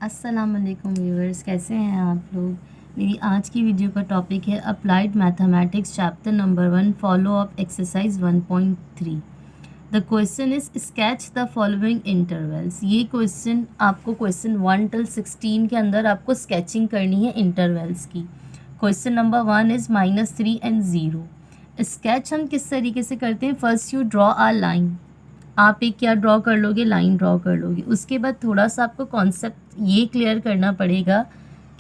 अस्सलाम वालेकुम व्यूअर्स, कैसे हैं आप लोग। मेरी आज की वीडियो का टॉपिक है applied mathematics chapter number 1 follow up exercise 1.3। The question is sketch the following intervals. ये क्वेश्चन आपको क्वेश्चन 1 till 16 के अंदर आपको स्केचिंग करनी है इंटरवल्स की। Question number 1 is -3 and 0। Sketch हम किस तरीके से करते हैं, first you draw a line. आप एक क्या ड्रॉ कर लोगे, लाइन ड्रॉ कर लोगे। उसके बाद थोड़ा सा आपको कॉन्सेप्ट ये क्लियर करना पड़ेगा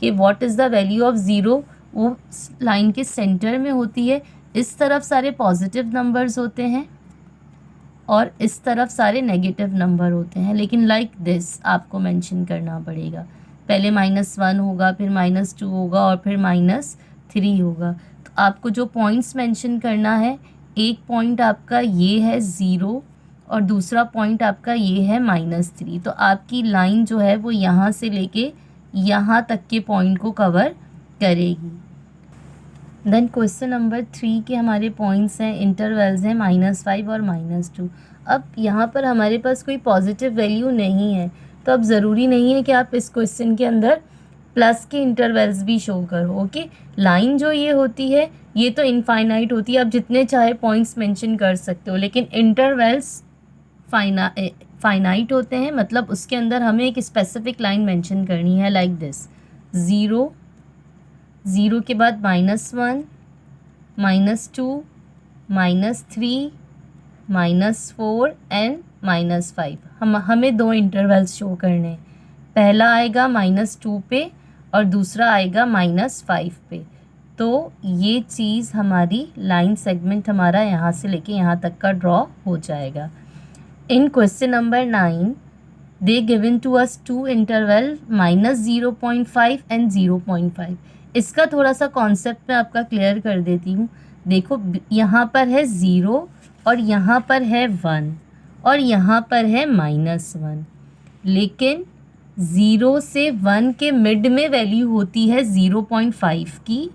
कि what is the value of zero. वो लाइन के सेंटर में होती है, इस तरफ सारे पॉजिटिव नंबर्स होते हैं और इस तरफ सारे नेगेटिव नंबर होते हैं, लेकिन लाइक दिस आपको मेंशन करना पड़ेगा। पहले -1 होगा, फिर -2 होगा और फिर -3 होगा। तो आपको जो पॉइंट्स मेंशन करना है, एक पॉइंट आपका ये है 0 और दूसरा पॉइंट आपका ये है -3। तो आपकी लाइन जो है वो यहाँ से लेके यहाँ तक के पॉइंट को कवर करेगी। देन क्वेश्चन नंबर 3 के हमारे पॉइंट्स हैं, इंटरवल्स हैं -5 और -2। अब यहाँ पर हमारे पास कोई पॉजिटिव वैल्यू नहीं है, तो अब ज़रूरी नहीं है कि आप इस क्वेश्चन के अंदर प्लस के इंटरवल्स भी शो करो। ओके, लाइन जो ये होती है ये तो इनफाइनाइट होती है, आप जितने चाहे पॉइंट्स मेंशन कर सकते हो, लेकिन इंटरवल्स फाइनाइट होते हैं। मतलब उसके अंदर हमें एक स्पेसिफिक लाइन मेंशन करनी है, लाइक दिस। 0 के बाद -1, -2, -3, -4 एंड -5। हमें दो इंटरवल्स शो करने हैं। पहला आएगा -2 पे और दूसरा आएगा -5 पे। तो ये चीज़ हमारी लाइन सेगमेंट हमारा यहाँ से लेके यहाँ तक का ड्रॉ हो जाएगा। In question number 9, they given to us two interval -0.5 and 0.5। इसका थोड़ा सा कॉन्सेप्ट मैं आपका क्लियर कर देती हूँ। देखो, यहाँ पर है 0 और यहाँ पर है 1 और यहाँ पर है -1, लेकिन 0 से 1 के मिड में वैल्यू होती है 0.5 की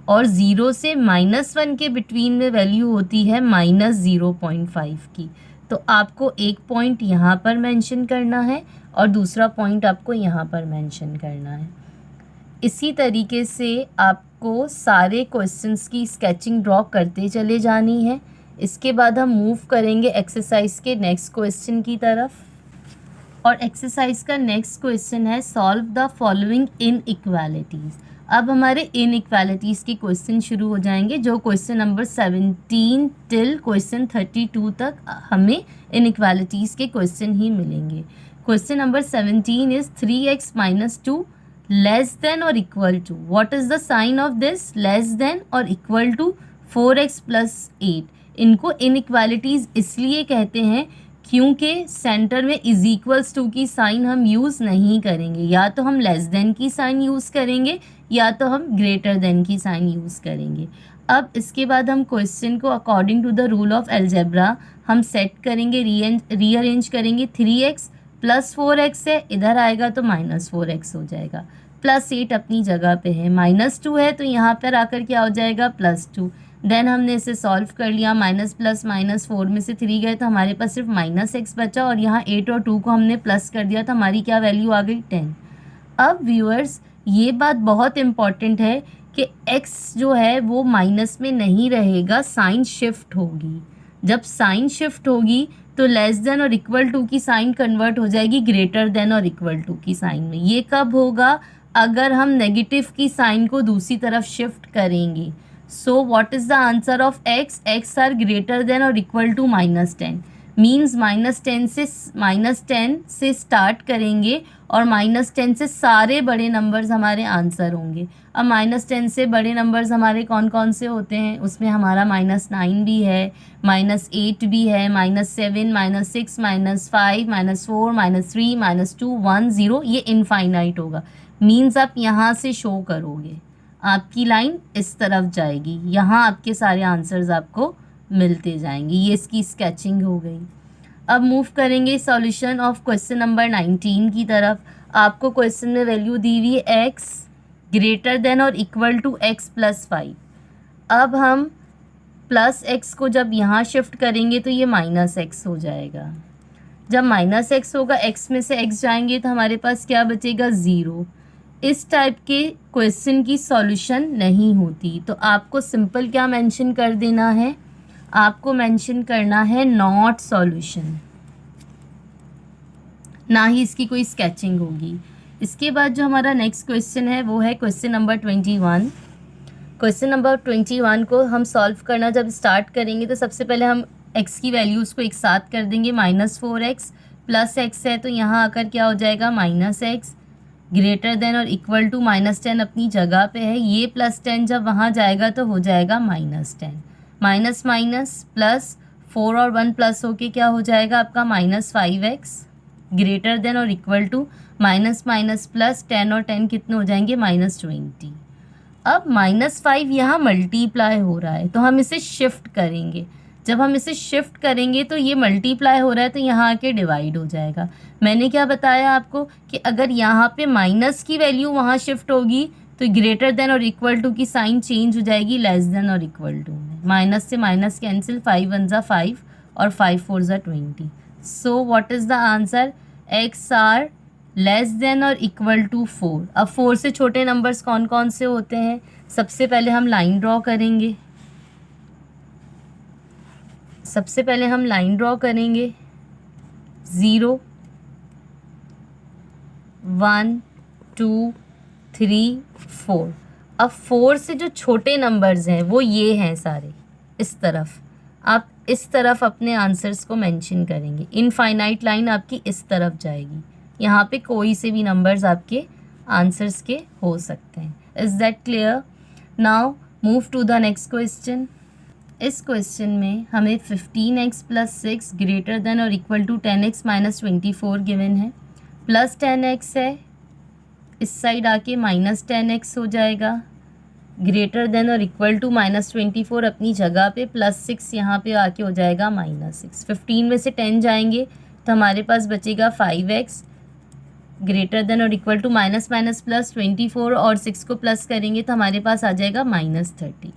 और 0 से -1 के बिटवीन में वैल्यू होती है -0.5 की। तो आपको एक पॉइंट यहाँ पर मेंशन करना है और दूसरा पॉइंट आपको यहाँ पर मेंशन करना है। इसी तरीके से आपको सारे क्वेश्चंस की स्केचिंग ड्रॉ करते चले जानी है। इसके बाद हम मूव करेंगे एक्सरसाइज के नेक्स्ट क्वेश्चन की तरफ, और एक्सरसाइज का नेक्स्ट क्वेश्चन है सॉल्व द फॉलोइंग इनइक्वालिटीज़। अब हमारे इनइक्वालिटीज़ के क्वेश्चन शुरू हो जाएंगे, जो क्वेश्चन नंबर 17 till क्वेश्चन 32 तक हमें इनइक्वालिटीज़ के क्वेश्चन ही मिलेंगे। Question number 17 is 3x - 2 less than और equal to. What is the sign of this? Less than और इक्वल टू 4x + 8। इनको इनइक्वालिटीज़ इसलिए कहते हैं क्योंकि सेंटर में इज इक्वल्स टू की साइन हम यूज़ नहीं करेंगे, या तो हम लेस देन की साइन यूज़ करेंगे या तो हम ग्रेटर देन की साइन यूज़ करेंगे। अब इसके बाद हम क्वेश्चन को according to the rule of algebra हम सेट करेंगे, रीअरेंज करेंगे। 3x + 4x है, इधर आएगा तो -4x हो जाएगा। +8 अपनी जगह पे है, -2 है तो यहाँ पर आकर क्या हो जाएगा, +2। देन हमने इसे सॉल्व कर लिया, माइनस प्लस -4 में से 3 गए तो हमारे पास सिर्फ -x बचा, और यहाँ 8 और 2 को हमने प्लस कर दिया तो हमारी क्या वैल्यू आ गई, 10। अब व्यूअर्स ये बात बहुत इम्पॉर्टेंट है कि x जो है वो माइनस में नहीं रहेगा, साइन शिफ्ट होगी। जब साइन शिफ्ट होगी तो लेस देन और इक्वल टू की साइन कन्वर्ट हो जाएगी ग्रेटर देन और इक्वल टू की साइन में। ये कब होगा? अगर हम नेगेटिव की साइन को दूसरी तरफ शिफ्ट करेंगे। So what is the answer of x? x are greater than or equal to -10। Means -10 से स्टार्ट करेंगे और -10 से सारे बड़े नंबर्स हमारे आंसर होंगे। अब -10 से बड़े नंबर्स हमारे कौन कौन से होते हैं? उसमें हमारा -9 भी है, -8 भी है, -7, -6, -5, -4, -3, -2, 1, 0। ये इनफाइनाइट होगा। मीन्स आप यहाँ से शो करोगे, आपकी लाइन इस तरफ जाएगी, यहाँ आपके सारे आंसर्स आपको मिलते जाएंगे। ये इसकी स्केचिंग हो गई। अब मूव करेंगे सॉल्यूशन ऑफ क्वेश्चन नंबर 19 की तरफ। आपको क्वेश्चन में वैल्यू दी हुई है x ग्रेटर देन और इक्वल टू x + 5। अब हम +x को जब यहाँ शिफ्ट करेंगे तो ये -x हो जाएगा। जब माइनस एक्स होगा, एक्स में से एक्स जाएंगे तो हमारे पास क्या बचेगा, 0। इस टाइप के क्वेश्चन की सॉल्यूशन नहीं होती, तो आपको सिंपल क्या मेंशन कर देना है, आपको मेंशन करना है नॉट सॉल्यूशन, ना ही इसकी कोई स्केचिंग होगी। इसके बाद जो हमारा नेक्स्ट क्वेश्चन है वो है क्वेश्चन नंबर 21। क्वेश्चन नंबर 21 को हम सॉल्व करना जब स्टार्ट करेंगे तो सबसे पहले हम x की वैल्यूज़ को एक साथ कर देंगे। -4x प्लस x है तो यहाँ आकर क्या हो जाएगा, -x ग्रेटर देन और इक्वल टू -10 अपनी जगह पे है। ये +10 जब वहाँ जाएगा तो हो जाएगा -10, माइनस माइनस प्लस 4 और 1 प्लस होके क्या हो जाएगा आपका -5x ग्रेटर देन और equal to minus minus plus 10 और 10 कितने हो जाएंगे, -20। अब -5 यहाँ मल्टीप्लाई हो रहा है तो हम इसे शिफ्ट करेंगे। जब हम इसे शिफ्ट करेंगे तो ये मल्टीप्लाई हो रहा है तो यहाँ आके डिवाइड हो जाएगा। मैंने क्या बताया आपको कि अगर यहाँ पे माइनस की वैल्यू वहाँ शिफ्ट होगी तो ग्रेटर देन और इक्वल टू की साइन चेंज हो जाएगी लेस देन और इक्वल टू में। माइनस से माइनस कैंसिल, 5 1 ज़ा 5 और 5 4 ज़ा 20। So what is the answer, X are less than और इक्वल टू 4। अब 4 से छोटे नंबर्स कौन कौन से होते हैं, सबसे पहले हम लाइन ड्रॉ करेंगे। 0 1 2 3 4। अब 4 से जो छोटे नंबर्स हैं वो ये हैं सारे, इस तरफ आप इस तरफ अपने आंसर्स को मेंशन करेंगे। इनफाइनाइट लाइन आपकी इस तरफ जाएगी, यहाँ पे कोई से भी नंबर्स आपके आंसर्स के हो सकते हैं। Is that clear? Now move to the next question. इस क्वेश्चन में हमें 15x प्लस 6 ग्रेटर देन और equal to 10x minus 24 given है। प्लस 10x है, इस साइड आके माइनस 10x हो जाएगा। ग्रेटर देन और इक्वल टू -24 अपनी जगह पे, प्लस 6 यहाँ पे आके हो जाएगा -6। 15 में से 10 जाएंगे तो हमारे पास बचेगा 5x ग्रेटर देन और equal to minus minus plus 24 और 6 को प्लस करेंगे तो हमारे पास आ जाएगा -30।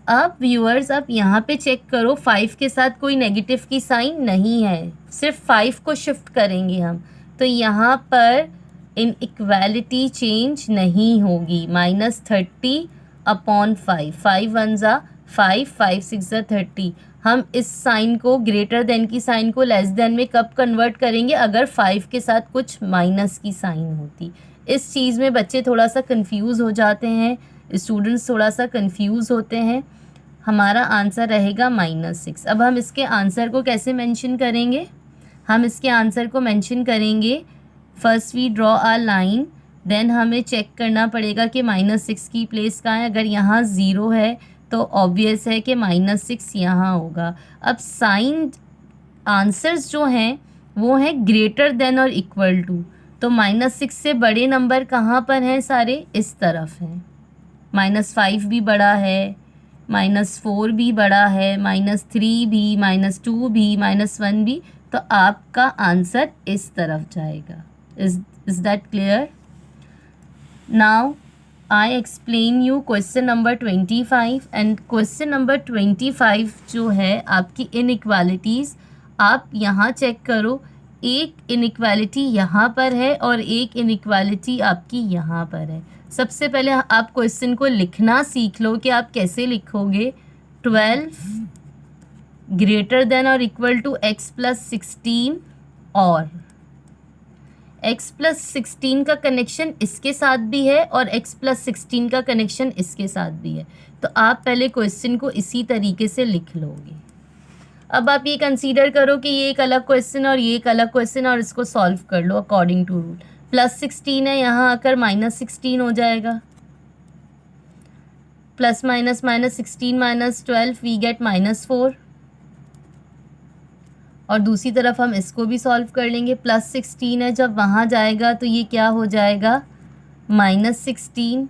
अब व्यूअर्स अब यहाँ पे चेक करो, 5 के साथ कोई नेगेटिव की साइन नहीं है, सिर्फ 5 को शिफ्ट करेंगे हम, तो यहाँ पर इनइक्वालिटी चेंज नहीं होगी। -30 अपॉन 5, 5 1 ज़ा 5, 5 6 ज़ा 30। हम इस साइन को, ग्रेटर देन की साइन को लेस देन में कब कन्वर्ट करेंगे, अगर 5 के साथ कुछ माइनस की साइन होती। इस चीज़ में बच्चे थोड़ा सा कंफ्यूज हो जाते हैं, स्टूडेंट्स थोड़ा सा कंफ्यूज होते हैं। हमारा आंसर रहेगा -6। अब हम इसके आंसर को कैसे मेंशन करेंगे, हम इसके आंसर को मेंशन करेंगे, first we draw a line, then हमें चेक करना पड़ेगा कि -6 की प्लेस कहाँ है। अगर यहाँ 0 है तो ऑब्वियस है कि -6 यहाँ होगा। अब साइन आंसर्स जो हैं वो हैं ग्रेटर देन और इक्वल टू, तो -6 से बड़े नंबर कहाँ पर हैं, सारे इस तरफ हैं। -5 भी बड़ा है, -4 भी बड़ा है, -3 भी, -2 भी, -1 भी, तो आपका आंसर इस तरफ जाएगा। Is that clear? Now I explain you question number 25 and question number 25 जो है आपकी इनइक्वालिटीज़, आप यहाँ चेक करो, एक इनइक्वालिटी यहाँ पर है और एक इनइक्वालिटी आपकी यहाँ पर है। सबसे पहले आप क्वेश्चन को लिखना सीख लो कि आप कैसे लिखोगे। 12 ग्रेटर देन और इक्वल टू x प्लस 16 और x प्लस 16 का कनेक्शन इसके साथ भी है और x प्लस 16 का कनेक्शन इसके साथ भी है, तो आप पहले क्वेश्चन को इसी तरीके से लिख लोगे। अब आप ये कंसीडर करो कि ये एक अलग क्वेश्चन और ये एक अलग क्वेश्चन, और इसको सॉल्व कर लो अकॉर्डिंग टू रूल। +16 है, यहाँ आकर -16 हो जाएगा। प्लस माइनस -16 -12 वी गेट -4, और दूसरी तरफ हम इसको भी सॉल्व कर लेंगे। +16 है, जब वहाँ जाएगा तो ये क्या हो जाएगा, -16।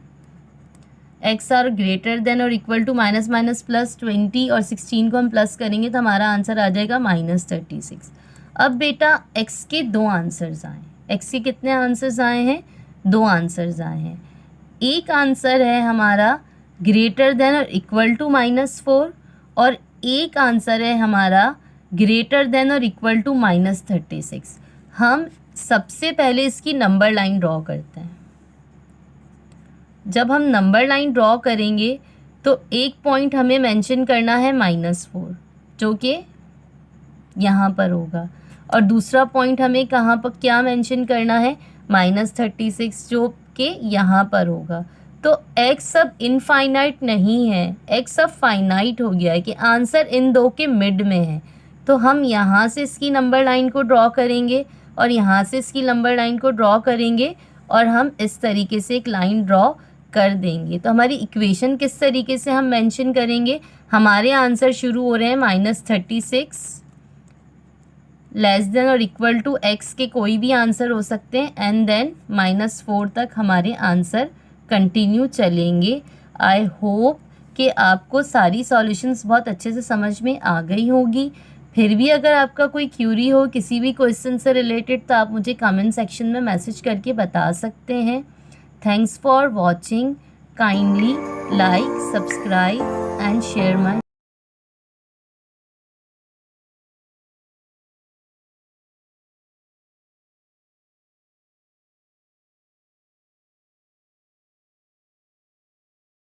एक्स आर ग्रेटर देन और equal to minus minus plus 20 और 16 को हम प्लस करेंगे तो हमारा आंसर आ जाएगा -36। अब बेटा एक्स के 2 आंसर्स आए, एक्स के कितने आंसर्स आए हैं, 2 आंसर्स आए हैं। एक आंसर है हमारा ग्रेटर देन और इक्वल टू -4 और एक आंसर है हमारा ग्रेटर देन और इक्वल टू -36। हम सबसे पहले इसकी नंबर लाइन ड्रॉ करते हैं। जब हम नंबर लाइन ड्रॉ करेंगे तो एक पॉइंट हमें मेंशन करना है -4 जो कि यहाँ पर होगा, और दूसरा पॉइंट हमें कहाँ पर क्या मेंशन करना है, -36 जो कि यहाँ पर होगा। तो x अब इनफाइनाइट नहीं है, x अब फाइनाइट हो गया है कि आंसर इन दो के मिड में है। तो हम यहाँ से इसकी नंबर लाइन को ड्रॉ करेंगे और यहाँ से इसकी नंबर लाइन को ड्रॉ करेंगे और हम इस तरीके से एक लाइन ड्रॉ कर देंगे। तो हमारी इक्वेशन किस तरीके से हम मेंशन करेंगे, हमारे आंसर शुरू हो रहे हैं -36 लेस देन और इक्वल टू x के कोई भी आंसर हो सकते हैं एंड देन -4 तक हमारे आंसर कंटिन्यू चलेंगे। आई होप कि आपको सारी सॉल्यूशंस बहुत अच्छे से समझ में आ गई होगी। फिर भी अगर आपका कोई क्यूरी हो किसी भी क्वेश्चन से रिलेटेड तो आप मुझे कमेंट सेक्शन में मैसेज करके बता सकते हैं। Thanks for watching, kindly like, subscribe and share my